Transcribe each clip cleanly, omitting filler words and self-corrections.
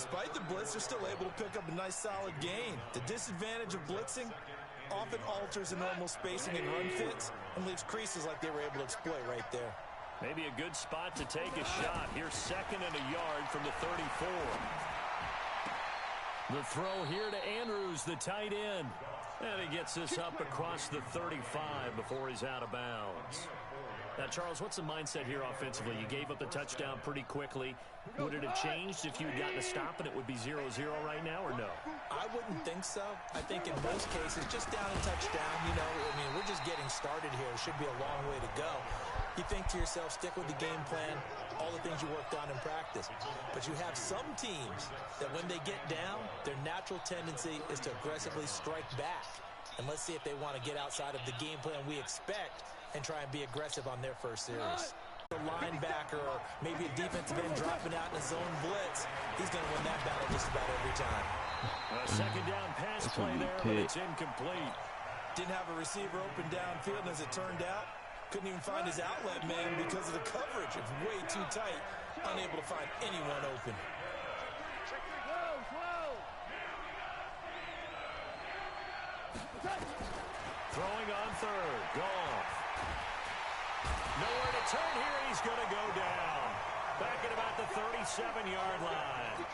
Despite the blitz, they're still able to pick up a nice solid gain. The disadvantage of blitzing often alters the normal spacing and run fits and leaves creases like they were able to exploit right there. Maybe a good spot to take a shot. Here's 2nd and a yard from the 34. The throw here to Andrews, the tight end. And he gets this up across the 35 before he's out of bounds. Now, Charles, what's the mindset here offensively? You gave up the touchdown pretty quickly. Would it have changed if you had gotten a stop and it would be 0-0 right now, or no? I wouldn't think so. I think in most cases, just down a touchdown, you know, I mean, we're just getting started here. It should be a long way to go. You think to yourself, stick with the game plan, all the things you worked on in practice. But you have some teams that when they get down, their natural tendency is to aggressively strike back. And let's see if they want to get outside of the game plan we expect and try and be aggressive on their first series. A linebacker or maybe a defensive end dropping out in a zone blitz, he's going to win that battle just about every time. A 2nd down pass play there, but it's incomplete. Didn't have a receiver open downfield, and as it turned out, couldn't even find his outlet man because of the coverage. It's way too tight, unable to find anyone open. Throwing on 3rd, Goff. Nowhere to turn here, he's going to go down. Back at about the 37-yard line.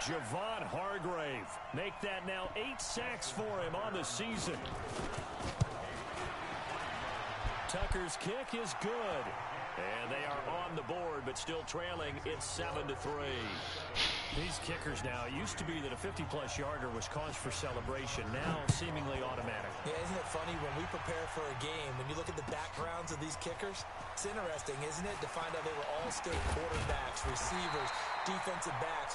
Javon Hargrave. Make that now 8 sacks for him on the season. Tucker's kick is good. And they are on the board, but still trailing. It's 7-3. These kickers now, it used to be that a 50-plus yarder was cause for celebration. Now seemingly automatic. Yeah, isn't it funny when we prepare for a game, when you look at the backgrounds of these kickers, it's interesting, isn't it, to find out they were all-state quarterbacks, receivers, defensive backs,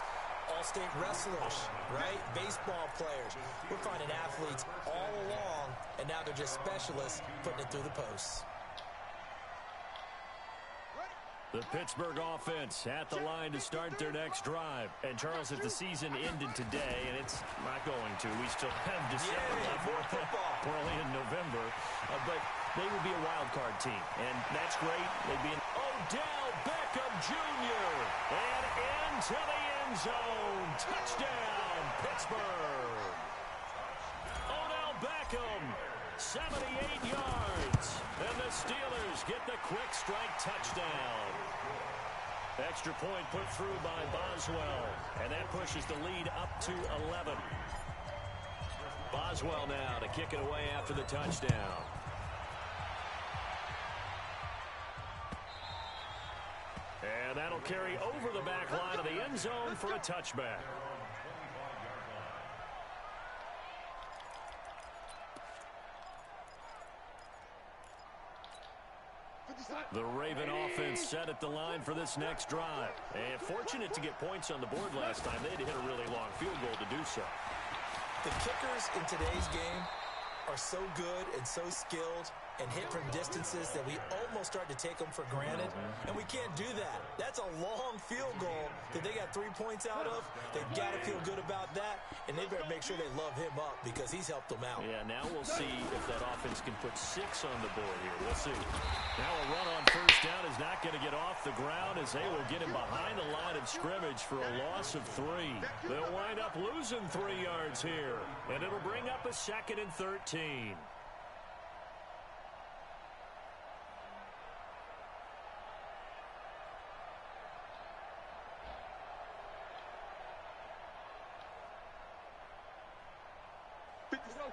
all-state wrestlers, right? Baseball players. We're finding athletes all along, and now they're just specialists putting it through the posts. The Pittsburgh offense at the line to start their next drive. And, Charles, if the season ended today, and it's not going to, we still have December left. We're only in November. But they would be a wild card team, and that's great. They'd be an Odell Beckham Jr. And into the end zone. Touchdown, Pittsburgh. Odell Beckham, 78 yards. And the Steelers get the quick strike touchdown. Extra point put through by Boswell. And that pushes the lead up to 11. Boswell now to kick it away after the touchdown. And that'll carry over the back line of the end zone for a touchback. The Raven offense set at the line for this next drive. And fortunate to get points on the board last time. They had to hit a really long field goal to do so. The kickers in today's game are so good and so skilled and hit from distances that we almost start to take them for granted. And we can't do that. That's a long field goal that they got 3 points out of. They've got to feel good about that, and they better make sure they love him up because he's helped them out. Yeah, now we'll see if that offense can put 6 on the board here. We'll see. Now a run on first down is not going to get off the ground as they will get him behind the line of scrimmage for a loss of 3. They'll wind up losing 3 yards here, and it'll bring up a 2nd and 13.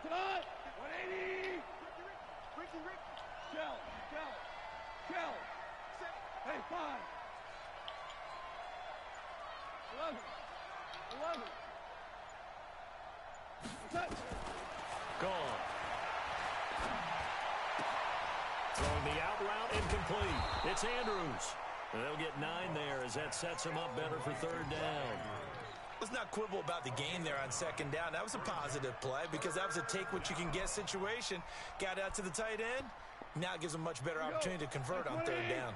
Tonight, 180. Shell. Hey, 5. 11. Touch. Gone. Throwing the out route incomplete. It's Andrews. And they'll get 9 there as that sets them up better for 3rd down. Let's not quibble about the game there on 2nd down. That was a positive play because that was a take-what-you-can-get situation. Got out to the tight end. Now it gives them a much better opportunity to convert on 3rd down.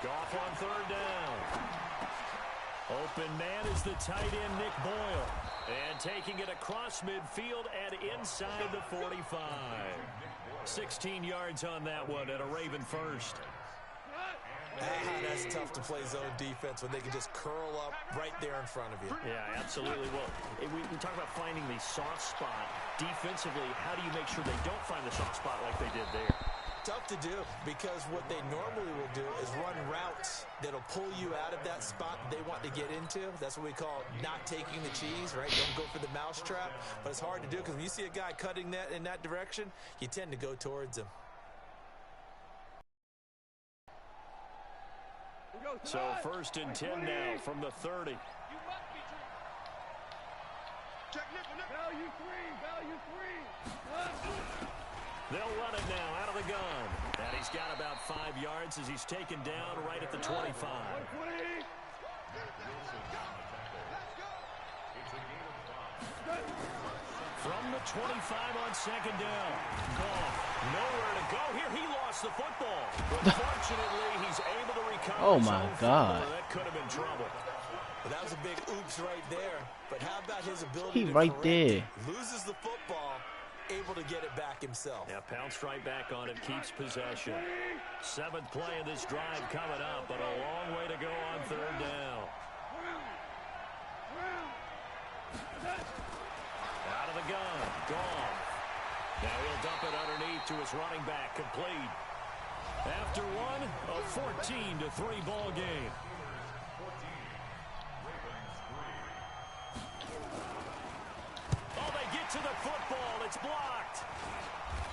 Goff on 3rd down. Open man is the tight end, Nick Boyle. And taking it across midfield and inside the 45. 16 yards on that one at a Raven first. That's tough to play zone defense when they can just curl up right there in front of you. Yeah, absolutely. Well, we talk about finding the soft spot. Defensively, how do you make sure they don't find the soft spot like they did there? Tough to do, because what they normally will do is run routes that'll pull you out of that spot they want to get into. That's what we call not taking the cheese, right? Don't go for the mousetrap. But it's hard to do because when you see a guy cutting that in that direction, you tend to go towards him. So 1st and 10 now from the 30. Value three. They'll run it now out of the gun. And he's got about 5 yards as he's taken down right at the 25. From the 25 on 2nd down. Goff, nowhere to go here. He lost the football. But fortunately, he's able to recover. Oh, my God. That could have been trouble. Well, that was a big oops right there. But how about his ability to right correct there. it? Loses the football, able to get it back himself. Yeah, pounced right back on it, keeps possession. 7th play of this drive coming up, but a long way to go on 3rd down. Out of the gun, Goff. Now he'll dump it underneath to his running back, complete. After one, a 14-3 ball game. Oh, they get to the football. It's blocked.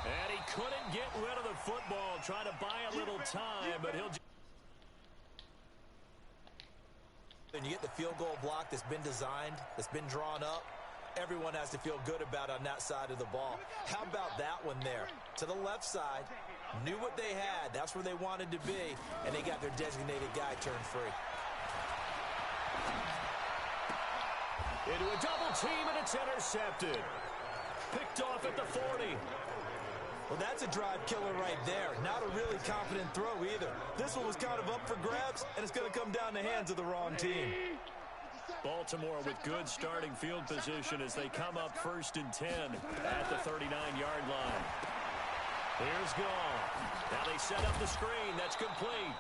And he couldn't get rid of the football. Trying to buy a little time, but he'll... And you get the field goal block that's been designed, that's been drawn up, everyone has to feel good about on that side of the ball. How about that one there? To the left side, knew what they had. That's where they wanted to be, and they got their designated guy turned free. Into a double team, and it's intercepted. Picked off at the 40. Well, that's a drive killer right there. Not a really confident throw either. This one was kind of up for grabs, and it's going to come down the hands of the wrong team. Baltimore with good starting field position as they come up 1st and 10 at the 39-yard line. Here's Goff. Now they set up the screen. That's complete.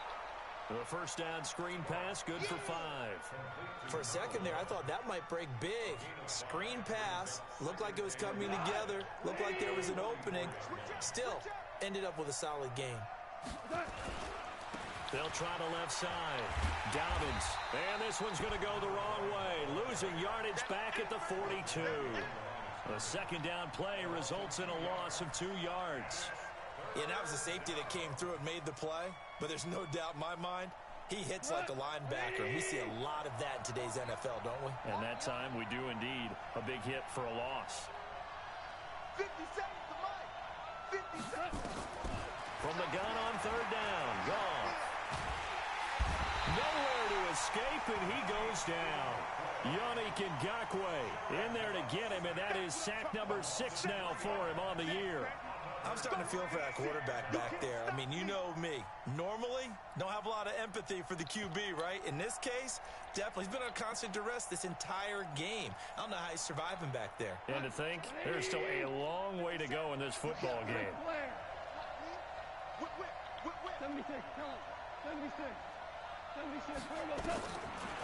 The 1st down screen pass, good for 5. For a second there, I thought that might break big. Screen pass, looked like it was coming together, looked like there was an opening. Still, ended up with a solid game. They'll try the left side. Dobbins. And this one's going to go the wrong way. Losing yardage back at the 42. A 2nd down play results in a loss of 2 yards. Yeah, that was a safety that came through and made the play. But there's no doubt in my mind, he hits like a linebacker. We see a lot of that in today's NFL, don't we? And that time we do indeed. A big hit for a loss. 50 seconds to life. 50 seconds. From the gun on 3rd down. Goff. Nowhere to escape, and he goes down. Yannick Ngakoue in there to get him, and that is sack number 6 now for him on the year. I'm starting to feel for that quarterback back there. I mean, you know me. Normally, don't have a lot of empathy for the QB, right? In this case, definitely. He's been on constant duress this entire game. I don't know how he's surviving back there. And to think, there's still a long way to go in this football game. 76, tell him. 76. 76,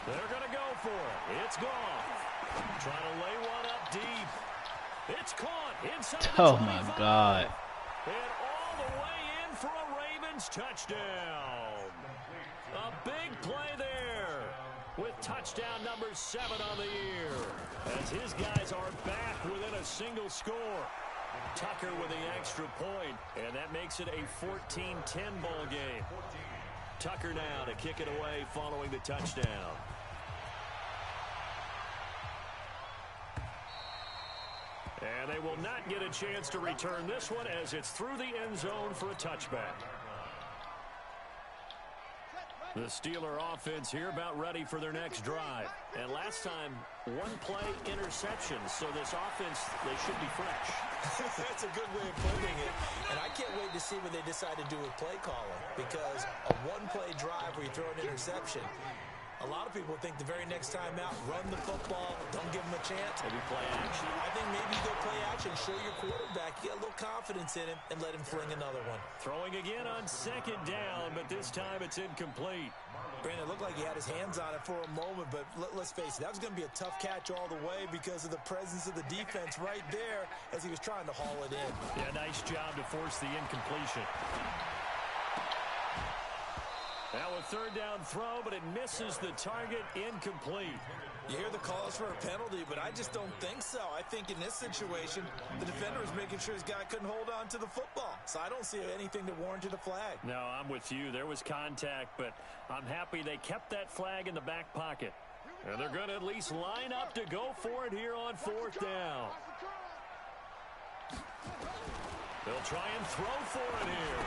They're going to go for it. It's Goff. Trying to lay one up deep. It's caught inside the 25. Oh, my God. And all the way in for a Ravens touchdown. A big play there with touchdown number 7 on the year as his guys are back within a single score. Tucker with the extra point, and that makes it a 14-10 ball game. Tucker now to kick it away following the touchdown. And they will not get a chance to return this one as it's through the end zone for a touchback. The Steeler offense here about ready for their next drive. And last time, 1-play interception. So this offense, they should be fresh. That's a good way of putting it. And I can't wait to see what they decide to do with play calling. Because a 1-play drive where you throw an interception, A lot of people think the very next time out, run the football, don't give them a chance. Maybe play action. I think maybe you go play action, show your quarterback, get a little confidence in him, and let him fling another one. Throwing again on second down, but this time it's incomplete. Brandon, it looked like he had his hands on it for a moment, but let's face it, that was going to be a tough catch all the way because of the presence of the defense right there as he was trying to haul it in. Yeah, nice job to force the incompletion. Now a third down throw, but it misses the target, incomplete. You hear the calls for a penalty, but I just don't think so. I think in this situation, the defender was making sure his guy couldn't hold on to the football. So I don't see anything that warranted a flag. No, I'm with you. There was contact, but I'm happy they kept that flag in the back pocket. And they're going to at least line up to go for it here on fourth down. They'll try and throw for it here.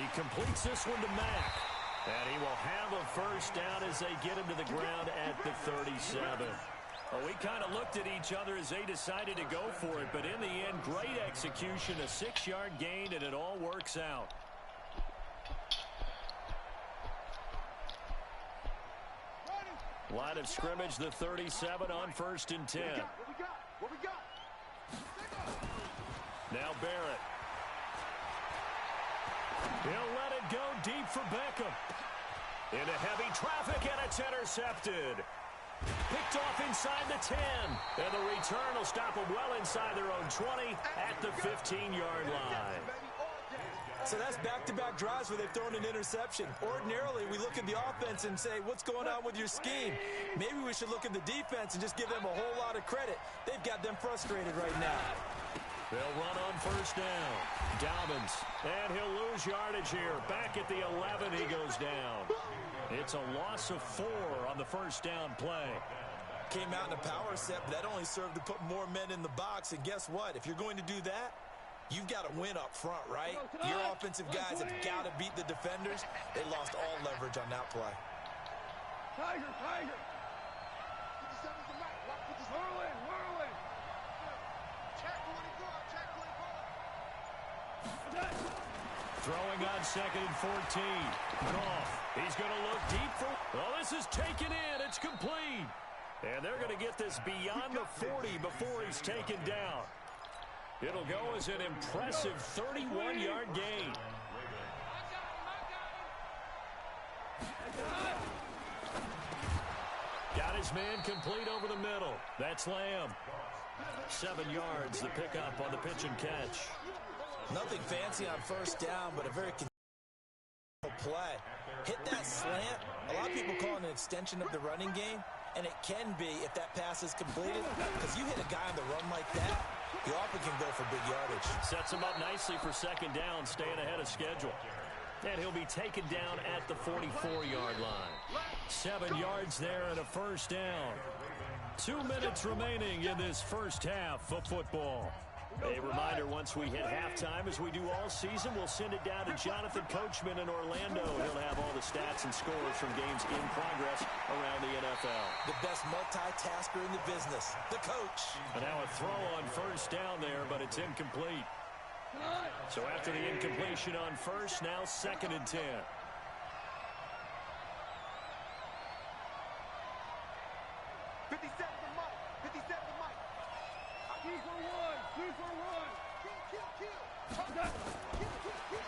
He completes this one to Mack. And he will have a first down as they get him to the ground at the 37. Well, we kind of looked at each other as they decided to go for it, but in the end, great execution, a 6-yard gain, and it all works out. Line of scrimmage, the 37 on 1st and 10. What we got? Now Barrett. He'll let it go deep for Beckham. Into heavy traffic, and it's intercepted. Picked off inside the 10. And the return will stop them well inside their own 20 at the 15-yard line. So that's back-to-back drives where they've thrown an interception. Ordinarily, we look at the offense and say, what's going on with your scheme? Maybe we should look at the defense and just give them a whole lot of credit. They've got them frustrated right now. They'll run on first down. Dobbins, and he'll lose yardage here. Back at the 11, he goes down. It's a loss of 4 on the first down play. Came out in a power set, but that only served to put more men in the box. And guess what? If you're going to do that, you've got to win up front, right? Your offensive guys have got to beat the defenders. They lost all leverage on that play. Tiger. 57's the mic. Watch for this. Whirling. Check 24. Throwing on 2nd and 14. Goff. He's going to look deep for... Well, this is taken in. It's complete. And they're going to get this beyond the 40 before he's taken down. It'll go as an impressive 31-yard gain. Got his man complete over the middle. That's Lamb. 7 yards, the pickup on the pitch and catch. Nothing fancy on first down, but a very consistent play. Hit that slant. A lot of people call it an extension of the running game, and it can be if that pass is completed, because you hit a guy on the run like that, you often can go for big yardage. Sets him up nicely for second down, staying ahead of schedule. And he'll be taken down at the 44-yard line. 7 yards there and a first down. 2 minutes remaining in this first half of football. A reminder, once we hit halftime, as we do all season, we'll send it down to Jonathan Coachman in Orlando. He'll have all the stats and scores from games in progress around the NFL. The best multitasker in the business, the coach. And now a throw on first down there, but it's incomplete. So after the incompletion on first, now 2nd and 10.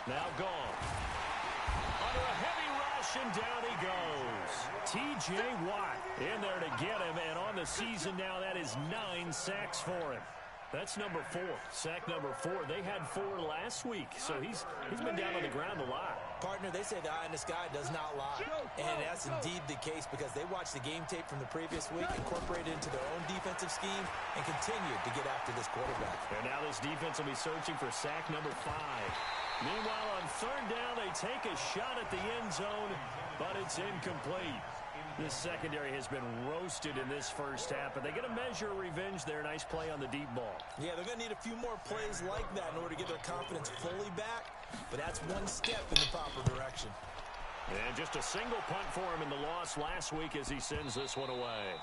Now gone. Under a heavy rush, and down he goes. T.J. Watt in there to get him, and on the season now, that is 9 sacks for him. That's number 4. Sack number 4. They had 4 last week, so he's been down on the ground a lot. Partner, they say the eye in the sky does not lie. And that's indeed the case because they watched the game tape from the previous week, incorporated it into their own defensive scheme, and continued to get after this quarterback. And now this defense will be searching for sack number 5. Meanwhile, on third down, they take a shot at the end zone, but it's incomplete. This secondary has been roasted in this first half, but they get a measure of revenge there. Nice play on the deep ball. Yeah, they're going to need a few more plays like that in order to get their confidence fully back, but that's one step in the proper direction. And just a single punt for him in the loss last week as he sends this one away.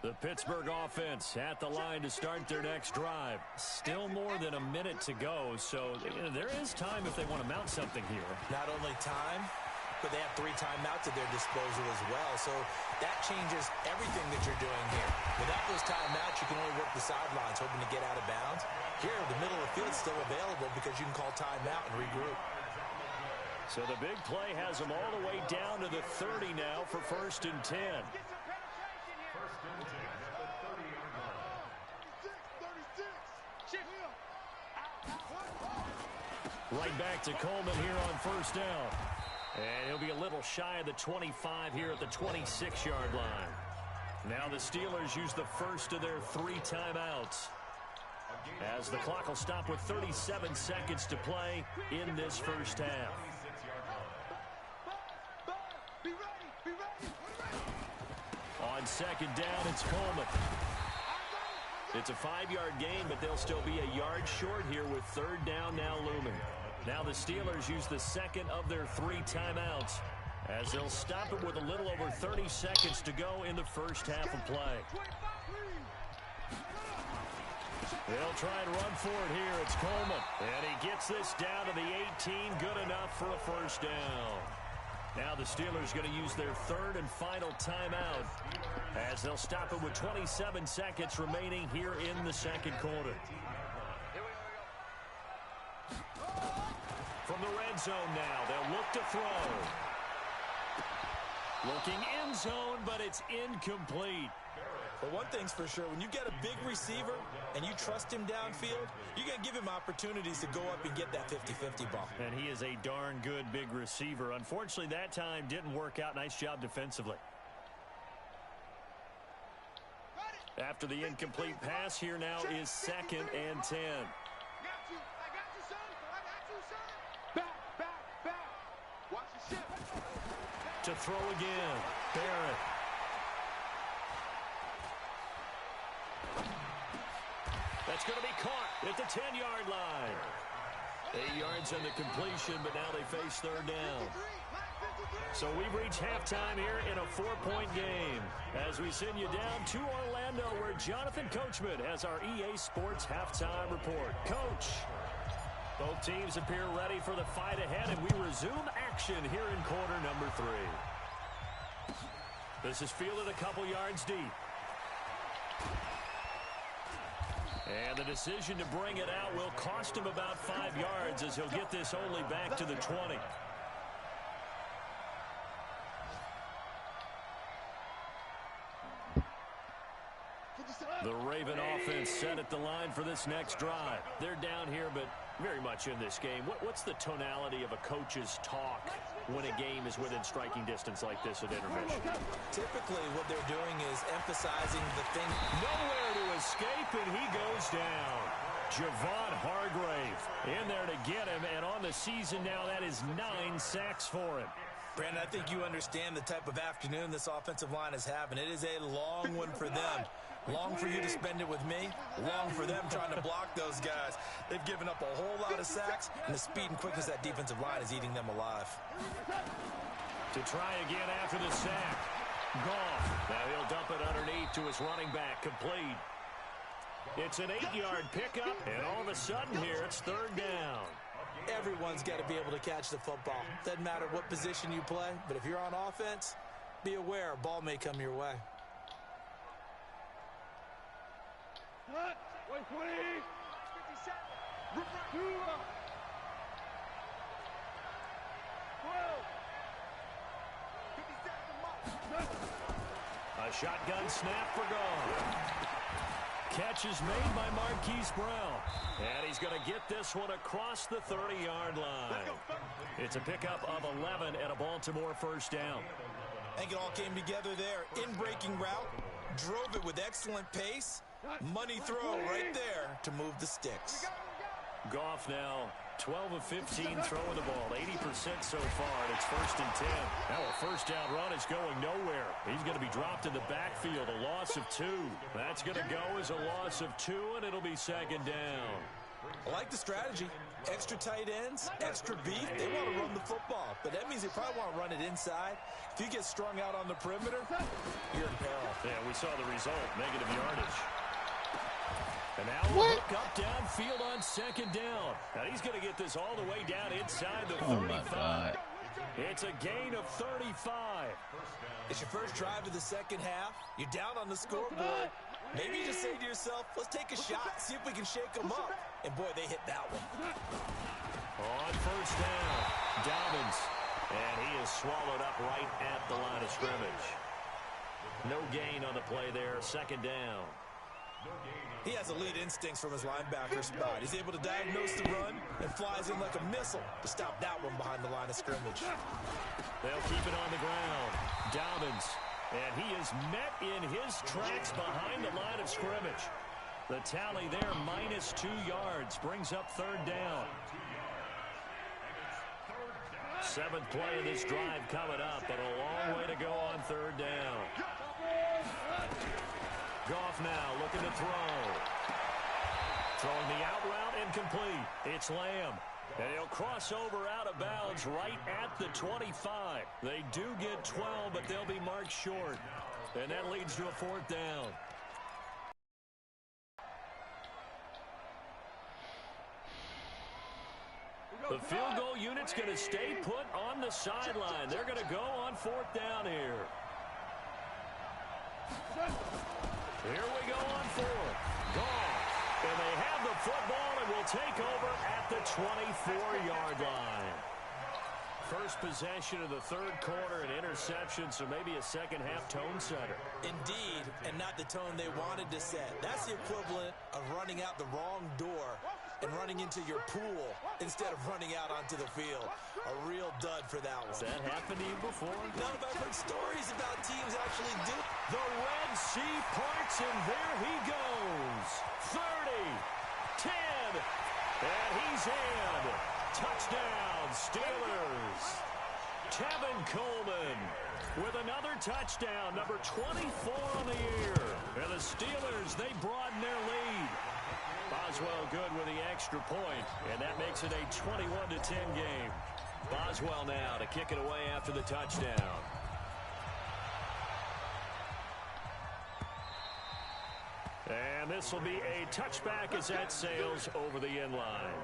The The Pittsburgh offense at the line to start their next drive. Still more than a minute to go, so there is time if they want to mount something here. Not only time, but they have 3 timeouts at their disposal as well. So that changes everything that you're doing here. Without those timeouts, you can only work the sidelines, hoping to get out of bounds. Here, the middle of the field is still available because you can call timeout and regroup. So the big play has them all the way down to the 30 now for 1st and 10. Right back to Coleman here on 1st down. And he'll be a little shy of the 25 here at the 26-yard line. Now the Steelers use the first of their 3 timeouts, as the clock will stop with 37 seconds to play in this first half. On 2nd down, it's Coleman. It's a 5-yard gain, but they'll still be a yard short here with 3rd down now looming. Now the Steelers use the second of their 3 timeouts, as they'll stop it with a little over 30 seconds to go in the first half of play. They'll try and run for it here. It's Coleman. And he gets this down to the 18. Good enough for a 1st down. Now the Steelers going to use their 3rd and final timeout, as they'll stop it with 27 seconds remaining here in the 2nd quarter. From the red zone now, they'll look to throw. Looking end zone, but it's incomplete. But one thing's for sure, when you get a big receiver and you trust him downfield, you're going to give him opportunities to go up and get that 50-50 ball. And he is a darn good big receiver. Unfortunately, that time didn't work out. Nice job defensively. After the incomplete pass, here now is 2nd and 10. To throw again, Barrett. That's going to be caught at the 10-yard line. 8 yards on the completion, but now they face 3rd down. So we've reached halftime here in a 4-point game, as we send you down to Orlando, where Jonathan Coachman has our EA Sports halftime report. Coach, both teams appear ready for the fight ahead, and we resume action here in quarter number 3. This is fielded a couple yards deep. And the decision to bring it out will cost him about 5 yards, as he'll get this only back to the 20. The Raven offense set at the line for this next drive. They're down here, but very much in this game. What's the tonality of a coach's talk when a game is within striking distance like this at intermission? Typically, what they're doing is emphasizing the thing. Nowhere to escape, and he goes down. Javon Hargrave in there to get him, and on the season now, that is 9 sacks for him. Brandon, I think you understand the type of afternoon this offensive line is having. It is a long one for them. Long for you to spend it with me. Long for them trying to block those guys. They've given up a whole lot of sacks, and the speed and quickness of that defensive line is eating them alive. To try again after the sack. Gone. Now he'll dump it underneath to his running back. Complete. It's an 8-yard pickup, and all of a sudden here it's 3rd down. Everyone's got to be able to catch the football. Doesn't matter what position you play, but if you're on offense, be aware a ball may come your way. A shotgun snap for Gone. Catch is made by Marquise Brown. And he's going to get this one across the 30-yard line. It's a pickup of 11 and a Baltimore 1st down. I think it all came together there. In-breaking route, drove it with excellent pace. Money throw right there to move the sticks. Goff now 12 of 15 throwing the ball, 80% so far, and it's 1st and 10. Now a 1st down run is going nowhere. He's going to be dropped in the backfield, a loss of 2. That's going to go as a loss of 2, and it'll be 2nd down. I like the strategy. Extra tight ends, extra beef. They want to run the football, but that means they probably want to run it inside. If you get strung out on the perimeter, you're in peril. Yeah, we saw the result, negative yardage. And now we'll look up downfield on second down. Now he's going to get this all the way down inside the 35. Oh, my God. It's a gain of 35. It's your first drive of the second half. You're down on the scoreboard. Maybe you just say to yourself, let's take a shot, see if we can shake them up. And, boy, they hit that one. On first down, Dobbins. And he is swallowed up right at the line of scrimmage. No gain on the play there, second down. He has elite instincts from his linebacker spot. He's able to diagnose the run and flies in like a missile to stop that one behind the line of scrimmage. They'll keep it on the ground. Dobbins. And he is met in his tracks behind the line of scrimmage. The tally there, -2 yards, brings up third down. Seventh play of this drive coming up, but a long way to go on third down. Goff now looking to throw. Throwing the out route incomplete. It's Lamb. And he'll cross over out of bounds right at the 25. They do get 12, but they'll be marked short. And that leads to a fourth down. The field goal unit's going to stay put on the sideline. They're going to go on fourth down here. Here we go on fourth. Goff. And they have the football and will take over at the 24-yard line. First possession of the third quarter, an interception, so maybe a second-half tone setter. Indeed, and not the tone they wanted to set. That's the equivalent of running out the wrong door and running into your pool instead of running out onto the field. A real dud for that one. Has that happened to you before? No, but I've heard stories about teams actually do. The Red Sea parts, and there he goes. 30, 10, and he's in. Touchdown, Steelers. Tevin Coleman with another touchdown, number 24 on the year. And the Steelers, they broaden their lead. Boswell good with the extra point, and that makes it a 21-10 game. Boswell now to kick it away after the touchdown. And this will be a touchback as that sails over the end line.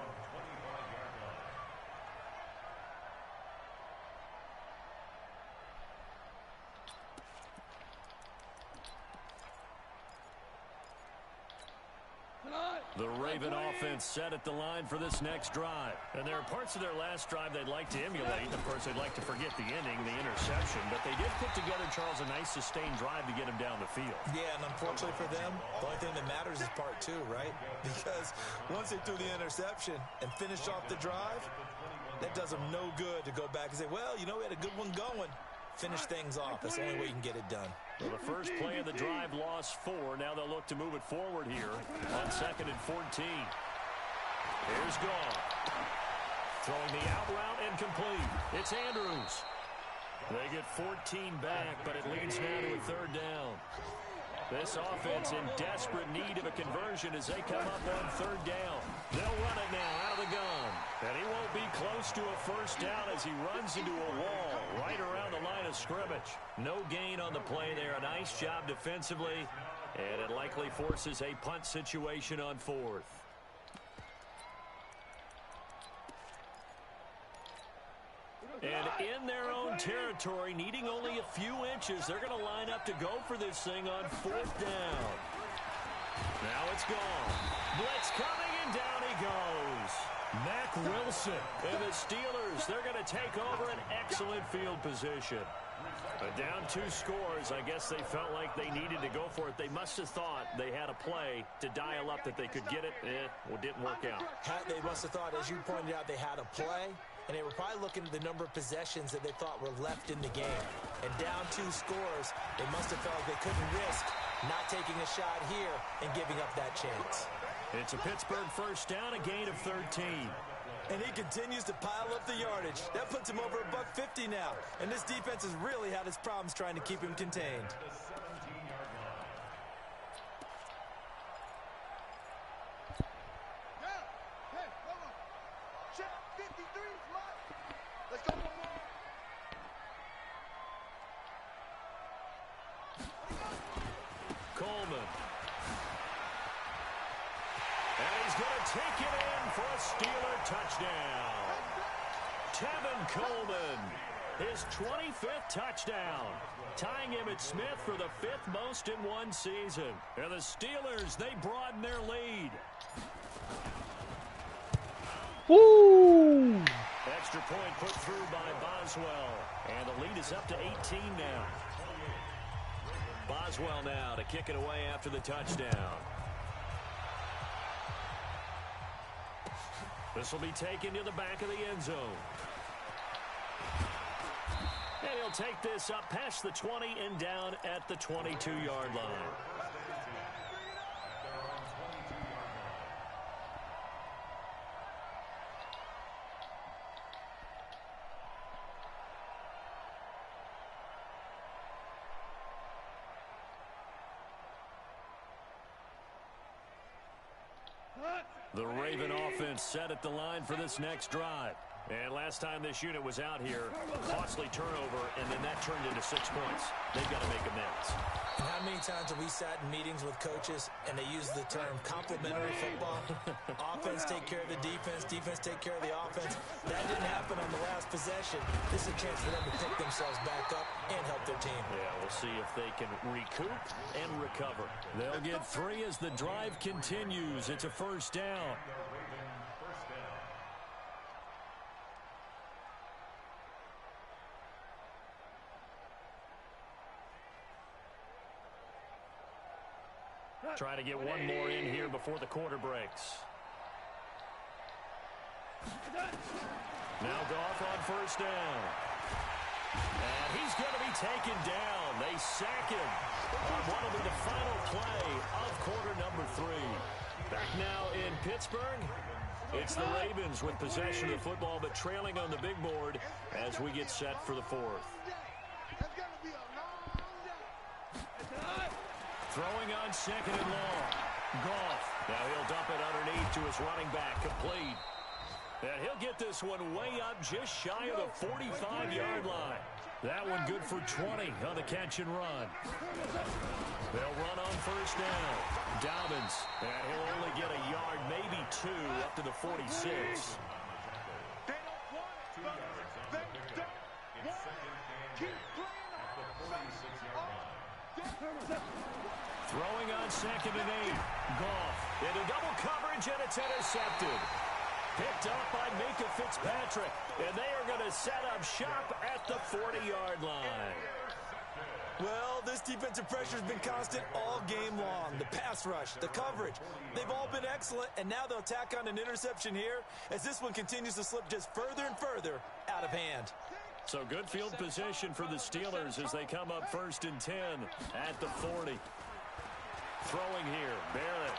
The Raven offense set at the line for this next drive. And there are parts of their last drive they'd like to emulate. Of course, they'd like to forget the inning, the interception. But they did put together, Charles, a nice sustained drive to get him down the field. Yeah, and unfortunately for them, the only thing that matters is part two, right? Because once they threw the interception and finished off the drive, that does them no good to go back and say, well, you know, we had a good one going. Finish things off. That's the only way you can get it done. Well, the first play of the drive lost 4. Now they'll look to move it forward here on 2nd and 14. Here's Goff. Throwing the out route incomplete. It's Andrews. They get 14 back, but it leads now to a third down. This offense in desperate need of a conversion as they come up on third down. They'll run it now out of the gun. And he won't be close to a first down as he runs into a wall right around the line of scrimmage. No gain on the play there. A nice job defensively. And it likely forces a punt situation on fourth. And in their own territory, needing only a few inches, they're going to line up to go for this thing on fourth down. Now it's gone. Blitz coming, and down he goes. Mack Wilson and the Steelers, they're going to take over an excellent field position. Down 2 scores, I guess they felt like they needed to go for it. They must have thought they had a play to dial up that they could get it. Well, it didn't work out. They must have thought, as you pointed out, they had a play. And they were probably looking at the number of possessions that they thought were left in the game. And down 2 scores, they must have felt they couldn't risk not taking a shot here and giving up that chance. It's a Pittsburgh first down, a gain of 13. And he continues to pile up the yardage. That puts him over $150 now. And this defense has really had its problems trying to keep him contained. three's mine. Let's go one more. Coleman. And he's going to take it in for a Steeler touchdown. Tevin Coleman, his 25th touchdown, tying him at Smith for the 5th most in one season. And the Steelers, they broaden their lead. Woo! Extra point put through by Boswell. And the lead is up to 18 now. Boswell now to kick it away after the touchdown. This will be taken to the back of the end zone. And he'll take this up past the 20 and down at the 22-yard line. The Raven offense set at the line for this next drive. And last time this unit was out here, costly turnover, and then that turned into 6 points. They've got to make amends. And how many times have we sat in meetings with coaches and they use the term complementary football? Offense take care of the defense, defense take care of the offense. That didn't happen on the last possession. This is a chance for them to pick themselves back up and help their team. Yeah, we'll see if they can recoup and recover. They'll get 3 as the drive continues. It's a first down. Try to get one more in here before the quarter breaks. Now Goff on first down. And he's going to be taken down. They sack him on what will be the final play of quarter number 3. Back now in Pittsburgh. It's the Ravens with possession of the football, but trailing on the big board as we get set for the 4th. Throwing on second and long. Goff. Now he'll dump it underneath to his running back. Complete. And he'll get this one way up just shy of the 45-yard line. That one good for 20 on the catch and run. They'll run on first down. Dobbins. And he'll only get a yard, maybe 2, up to the 46. They don't want it, but they don't want it. Keep playing. Throwing on second and 8. Goff into double coverage, and it's intercepted. Picked up by Minka Fitzpatrick, and they are going to set up shop at the 40-yard line. Well, this defensive pressure has been constant all game long. The pass rush, the coverage, they've all been excellent, and now they'll tack on an interception here as this one continues to slip just further and further out of hand. So good field position for the Steelers as they come up first and 10 at the 40. Throwing here, Barrett.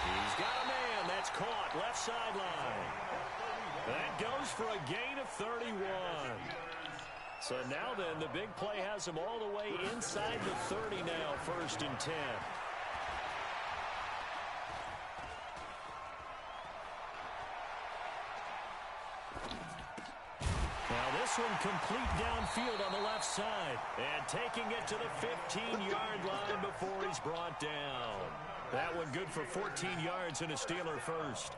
He's got a man. That's caught. Left sideline. That goes for a gain of 31. So now then, the big play has him all the way inside the 30 now, first and 10. This one complete downfield on the left side. And taking it to the 15-yard line before he's brought down. That one good for 14 yards and a Steeler first.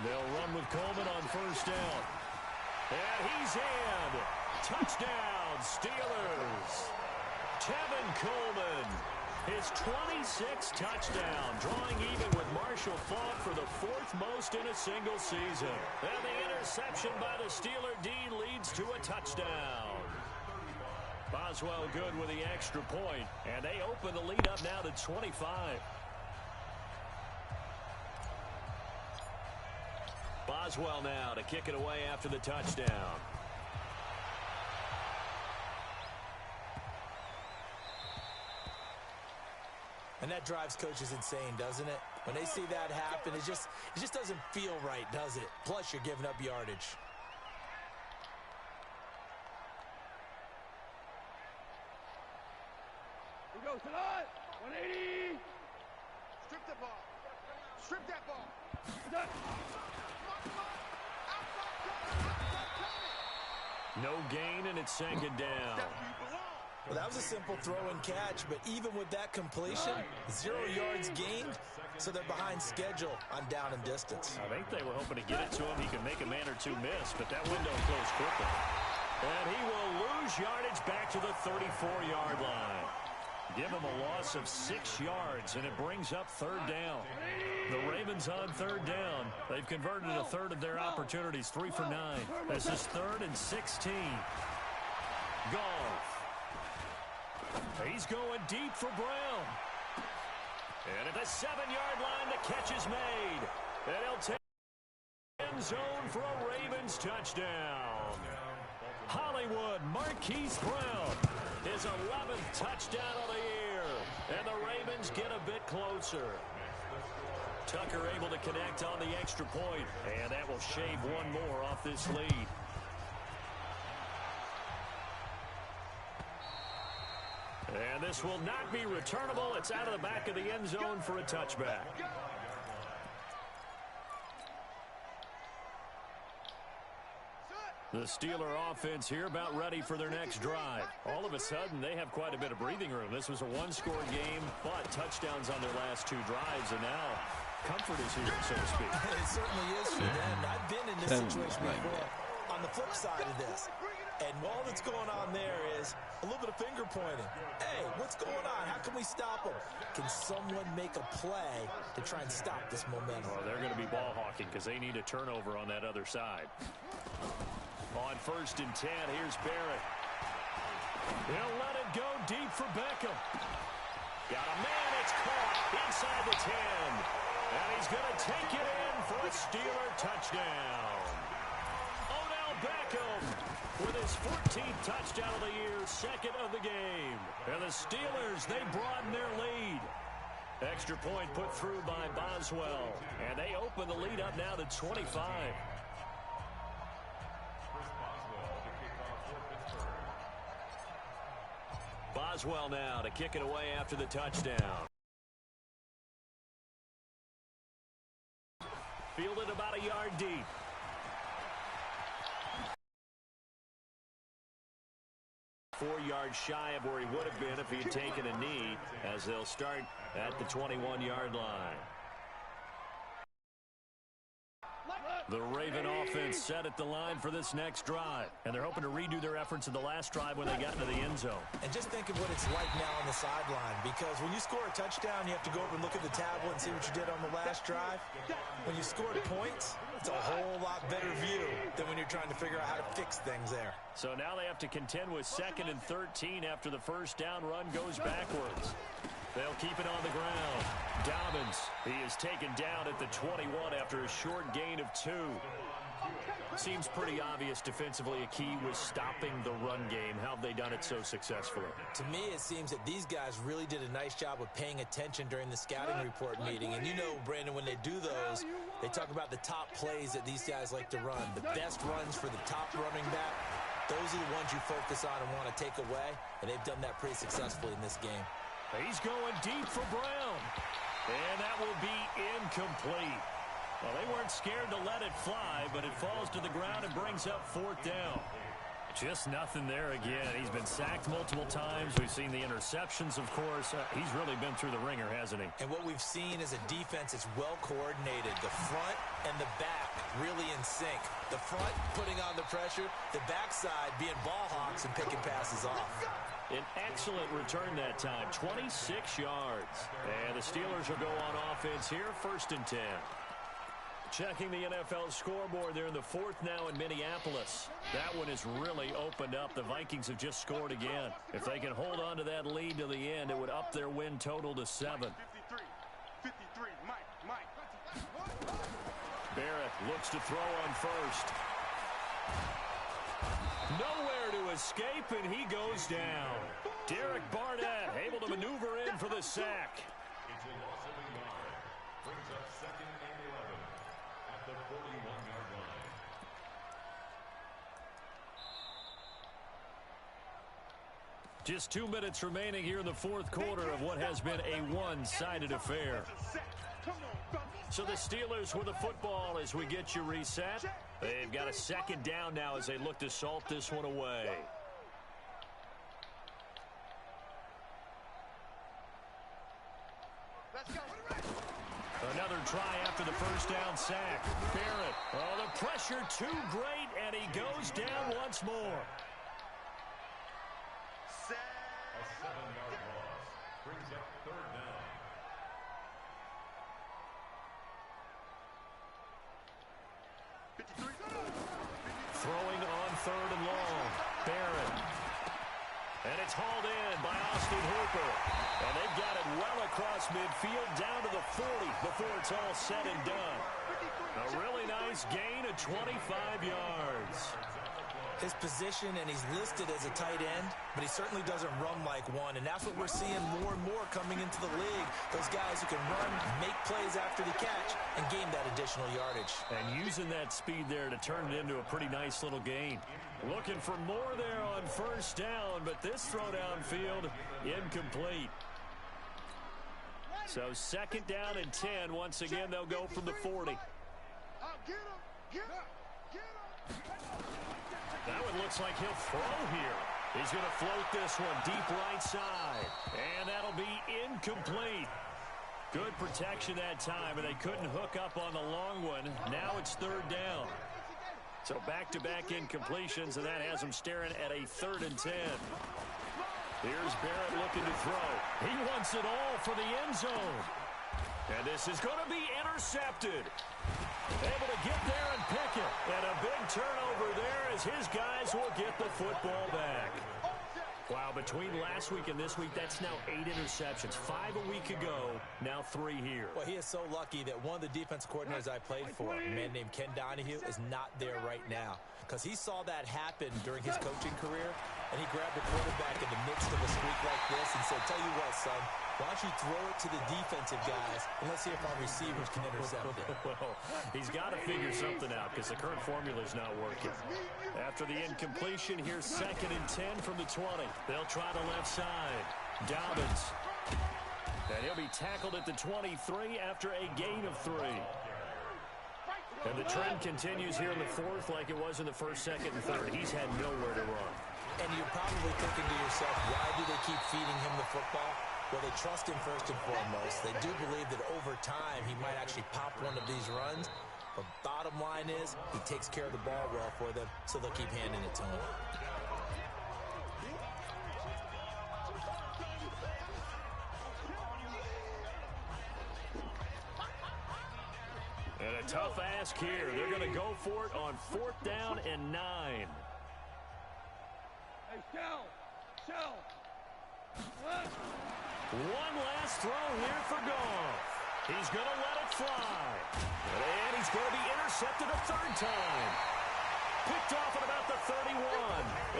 They'll run with Coleman on first down. And he's in. Touchdown, Steelers. Tevin Coleman. His 26th touchdown, drawing even with Marshall Faulk for the 4th most in a single season. And the interception by the Steeler D leads to a touchdown. Boswell good with the extra point, and they open the lead up now to 25. Boswell now to kick it away after the touchdown. And that drives coaches insane, doesn't it? When they see that happen, it just doesn't feel right, does it? Plus, you're giving up yardage. We go tonight. 180. the ball. Strip that ball. No gain, and it's second down. Well, that was a simple throw and catch, but even with that completion, 0 yards gained, so they're behind schedule on down and distance. I think they were hoping to get it to him. He could make a man or two miss, but that window closed quickly. And he will lose yardage back to the 34-yard line. Give him a loss of 6 yards, and it brings up third down. The Ravens on third down. They've converted a third of their opportunities, 3 for 9. This is 3rd and 16. Goff. He's going deep for Brown. And at the 7-yard line, the catch is made. And he'll take end zone for a Ravens touchdown. Hollywood Marquise Brown, his 11th touchdown of the year. And the Ravens get a bit closer. Tucker able to connect on the extra point. And that will shave one more off this lead. And this will not be returnable. It's out of the back of the end zone for a touchback. The Steeler offense here about ready for their next drive. All of a sudden, they have quite a bit of breathing room. This was a one-score game, but touchdowns on their last 2 drives, and now comfort is here, so to speak. It certainly is for them. I've been in this situation before. On the flip side of this, and all that's going on there is a little bit of finger pointing. Hey, what's going on? How can we stop them? Can someone make a play to try and stop this momentum? Well, they're going to be ball hawking because they need a turnover on that other side. On 1st and 10, here's Barrett. He'll let it go deep for Beckham. Got a man, it's caught inside the 10. And he's going to take it in for a Steeler touchdown. Odell Beckham with his 14th touchdown of the year, 2nd of the game. And the Steelers, they broaden their lead. Extra point put through by Boswell. And they open the lead up now to 25. Boswell now to kick it away after the touchdown. Fielded about a yard deep. Four yards shy of where he would have been if he had taken a knee, as they'll start at the 21-yard line. The Raven offense set at the line for this next drive, and they're hoping to redo their efforts in the last drive when they got into the end zone. And just think of what it's like now on the sideline, because when you score a touchdown, you have to go over and look at the tablet and see what you did on the last drive. When you scored points, it's a whole lot better view than when you're trying to figure out how to fix things there. So now they have to contend with 2nd and 13 after the first down run goes backwards. They'll keep it on the ground. Dobbins, he is taken down at the 21 after a short gain of 2. Seems pretty obvious defensively a key was stopping the run game. How have they done it so successfully? To me, it seems that these guys really did a nice job of paying attention during the scouting report meeting. And you know, Brandon, when they do those, they talk about the top plays that these guys like to run. The best runs for the top running back, those are the ones you focus on and want to take away. And they've done that pretty successfully in this game. He's going deep for Brown. And that will be incomplete. Well, they weren't scared to let it fly, but it falls to the ground and brings up 4th down. Just nothing there again. He's been sacked multiple times. We've seen the interceptions, of course. He's really been through the ringer, hasn't he? And what we've seen is a defense that's well coordinated. The front and the back really in sync. The front putting on the pressure, the backside being ball hawks and picking passes off. An excellent return that time, 26 yards. And the Steelers will go on offense here, 1st and 10. Checking the NFL scoreboard, they're in the 4th now in Minneapolis. That one has really opened up. The Vikings have just scored again. If they can hold on to that lead to the end, it would up their win total to 7. 53, Mike. Barrett looks to throw on 1st. Nowhere to escape, and he goes down. Derek Barnett able to maneuver in for the sack. Brings up 2nd and 11 at the 41-yard line. Just 2 minutes remaining here in the 4th quarter of what has been a one-sided affair. So the Steelers with the football as we get you reset. They've got a second down now as they look to salt this one away. Another try after the first down sack. Barrett. Oh, the pressure too great, and he goes down once more. A 7-yard loss brings up third down. Throwing on third and long. Barrett. And it's hauled in by Austin Hooper. And they've got it well across midfield down to the 40 before it's all said and done. A really nice gain of 25 yards. His position, and he's listed as a tight end, but he certainly doesn't run like one, and that's what we're seeing more and more coming into the league. Those guys who can run, make plays after the catch, and gain that additional yardage. And using that speed there to turn it into a pretty nice little gain. Looking for more there on first down, but this throw downfield, incomplete. So second down and 10. Once again, they'll go from the 40. That one looks like he'll throw here. He's going to float this one deep right side. And that'll be incomplete. Good protection that time, and they couldn't hook up on the long one. Now it's third down. So back-to-back incompletions, and that has him staring at a 3rd and 10. Here's Barrett looking to throw. He wants it all for the end zone. And this is going to be intercepted. Able to get there and pick it. And a big turnover there as his guys will get the football back. Wow, between last week and this week, that's now 8 interceptions. 5 a week ago, now 3 here. Well, he is so lucky that one of the defense coordinators I played for, a man named Ken Donahue, is not there right now. Because he saw that happen during his coaching career, and he grabbed the quarterback in the midst of a streak like this and said, tell you what, son, why don't you throw it to the defensive guys, and let's see if our receivers can intercept it. Well, he's got to figure something out because the current formula is not working. After the incompletion, here's 2nd and 10 from the 20. They'll try the left side. Dobbins. And he'll be tackled at the 23 after a gain of 3. And the trend continues here in the 4th like it was in the 1st, 2nd, and 3rd. He's had nowhere to run. And you're probably thinking to yourself, why do they keep feeding him the football? Well, they trust him first and foremost. They do believe that over time he might actually pop one of these runs. But bottom line is he takes care of the ball well for them, so they'll keep handing it to him. And a tough ask here. They're going to go for it on 4th down and 9. Hey, Shell. One last throw here for Goff. He's going to let it fly. And he's going to be intercepted a 3rd time. Picked off at about the 31.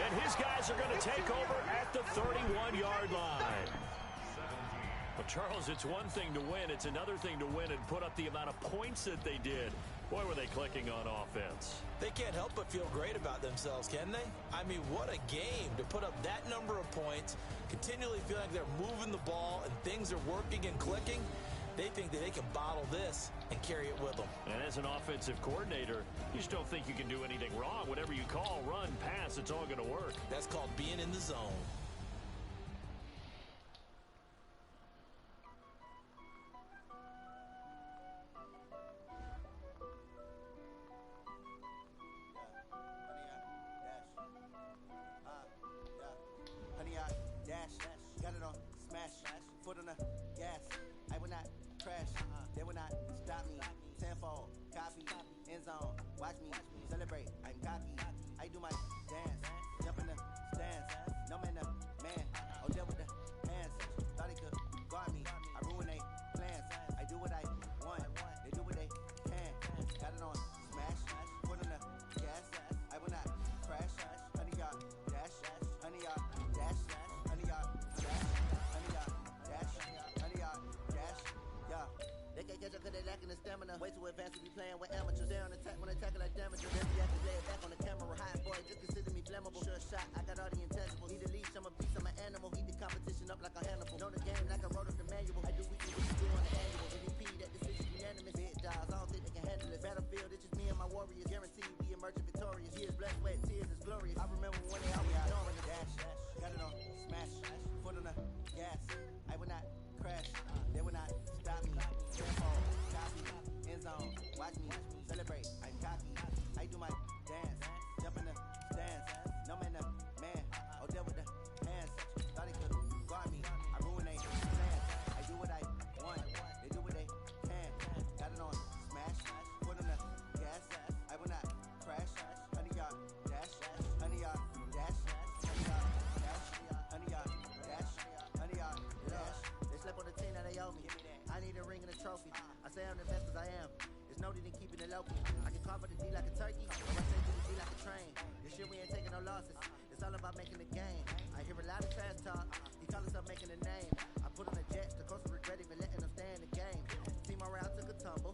And his guys are going to take over at the 31-yard line. Well, Charles, it's one thing to win. It's another thing to win and put up the amount of points that they did. Boy, were they clicking on offense. They can't help but feel great about themselves, can they? I mean, what a game to put up that number of points, continually feeling like they're moving the ball and things are working and clicking. They think that they can bottle this and carry it with them. And as an offensive coordinator, you just don't think you can do anything wrong. Whatever you call, run, pass, it's all going to work. That's called being in the zone. Way too advanced to be playing with amateurs. Stay on attack when attack like damage. Every after day back on the camera. Hot boy, just consider me flammable. Sure shot, I got all the intangibles. Need a leash, I'm a beast, I'm an animal. Eat the competition up like a Hannibal. Know the game like I wrote up the manual. I do weekly what you do on the annual. MVP, that decision battlefield, it's just me and my warriors. Guaranteed we emerging victorious. Years, blood, sweat, tears, it's glorious. I remember when they always ignoring the dash. Got it on, smash, foot on the gas. I will not crash, they will not stop me. Tempo, copy, end zone, watch me celebrate. I'm cocky, I do my dance, jump in the stands. No man, the man, oh, deal with the hands. Thought he could guard me, I ruin they plans. I do what I want, they do what they can. Got it on, smash, foot on the gas. I will not crash, 100 yard dash, 100 yard dash, 100 yard dash, 100 yard dash, 100 yard dash. They slept on the team that they owe me. I need a ring and a trophy. I say I'm the best 'cause I am. It's noted in keeping it local. I can carve the D like a turkey, or I take the D like a train. This year we ain't taking no losses. It's all about making the game. I hear a lot of trash talk. He call himself making a name. I put on a jet. The coach regret even letting him stay in the game. Team morale took a tumble.